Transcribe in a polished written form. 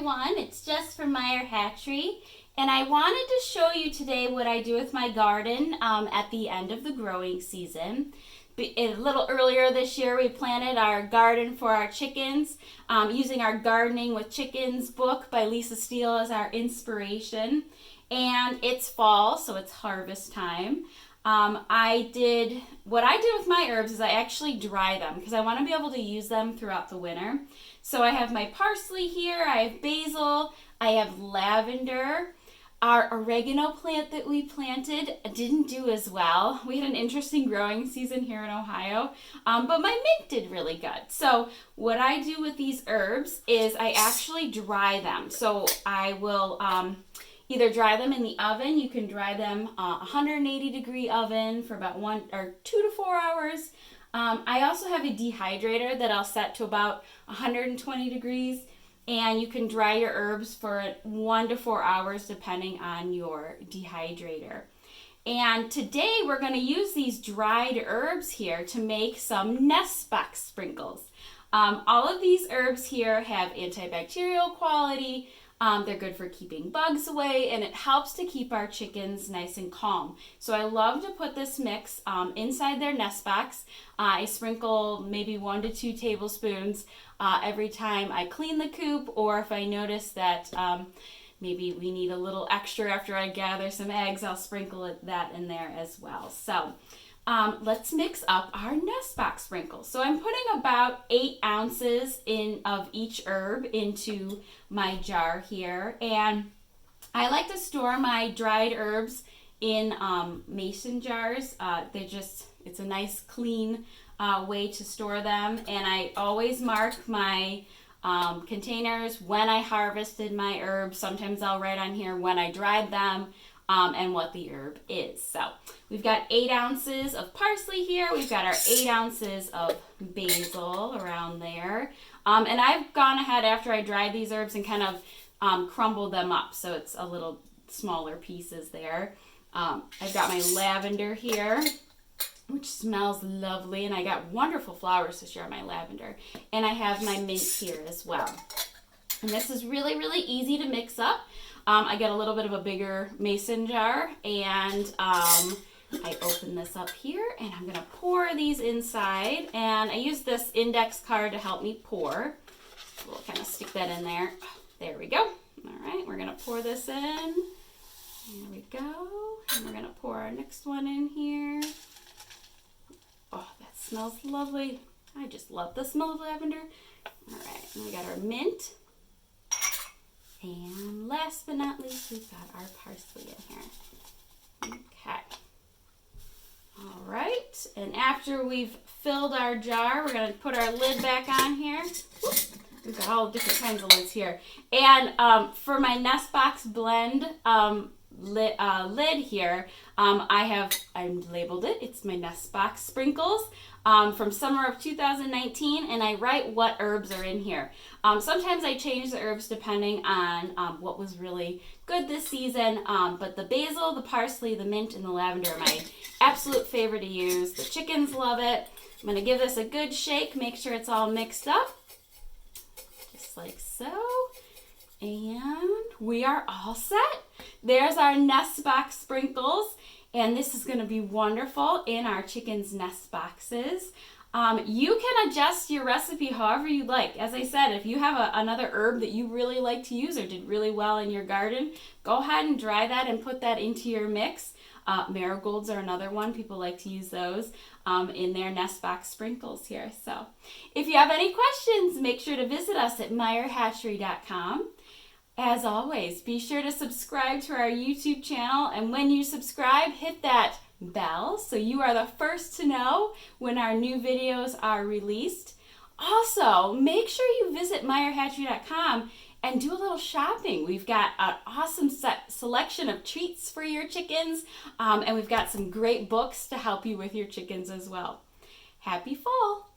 everyone, it's Jess from Meyer Hatchery, and I wanted to show you today what I do with my garden at the end of the growing season. A little earlier this year we planted our garden for our chickens using our Gardening with Chickens book by Lisa Steele as our inspiration. And it's fall, so it's harvest time. What I did with my herbs is I actually dry them because I want to be able to use them throughout the winter. So I have my parsley here, I have basil, I have lavender. Our oregano plant that we planted didn't do as well. We had an interesting growing season here in Ohio, but my mint did really good. So what I do with these herbs is I actually dry them. So I will either dry them in the oven. You can dry them 180 degree oven for about 2 to 4 hours. I also have a dehydrator that I'll set to about 120 degrees. And you can dry your herbs for 1 to 4 hours depending on your dehydrator. And today we're going to use these dried herbs here to make some nest box sprinkles. All of these herbs here have antibacterial quality. They're good for keeping bugs away, and it helps to keep our chickens nice and calm. So I love to put this mix inside their nest box. I sprinkle maybe 1 to 2 tablespoons every time I clean the coop, or if I notice that maybe we need a little extra after I gather some eggs, I'll sprinkle that in there as well. So let's mix up our nest box sprinkles. So I'm putting about 8 ounces of each herb into my jar here, and I like to store my dried herbs in mason jars. It's a nice clean way to store them, and I always mark my containers when I harvested my herbs. Sometimes I'll write on here when I dried them and what the herb is. So we've got 8 ounces of parsley here. We've got our 8 ounces of basil around there. And I've gone ahead after I dried these herbs and kind of crumbled them up so it's a little smaller pieces there. I've got my lavender here, which smells lovely, and I got wonderful flowers this year on my lavender. And I have my mint here as well. And this is really, really easy to mix up. I get a little bit of a bigger mason jar, and I open this up here, and I'm going to pour these inside. And I use this index card to help me pour. We'll kind of stick that in there. There we go. All right, we're going to pour this in. There we go. And we're going to pour our next one in here. Oh, that smells lovely. I just love the smell of lavender. All right, and we got our mint. And last but not least, we've got our parsley in here. Okay. All right, and after we've filled our jar, we're going to put our lid back on here. We've got all different kinds of lids here. And for my nest box blend lid here, I labeled it. It's my nest box sprinkles from summer of 2019, and I write what herbs are in here. Sometimes I change the herbs depending on what was really good this season, but the basil, the parsley, the mint, and the lavender are my absolute favorite to use. The chickens love it. I'm going to give this a good shake, make sure it's all mixed up, just like so. And we are all set. There's our nest box sprinkles, and this is going to be wonderful in our chickens' nest boxes. You can adjust your recipe however you like. As I said, if you have another herb that you really like to use or did really well in your garden, go ahead and dry that and put that into your mix. Marigolds are another one. People like to use those in their nest box sprinkles here. So if you have any questions, make sure to visit us at meyerhatchery.com. As always, be sure to subscribe to our YouTube channel, and when you subscribe, hit that bell so you are the first to know when our new videos are released. Also, make sure you visit meyerhatchery.com and do a little shopping. We've got an awesome selection of treats for your chickens, and we've got some great books to help you with your chickens as well. Happy fall!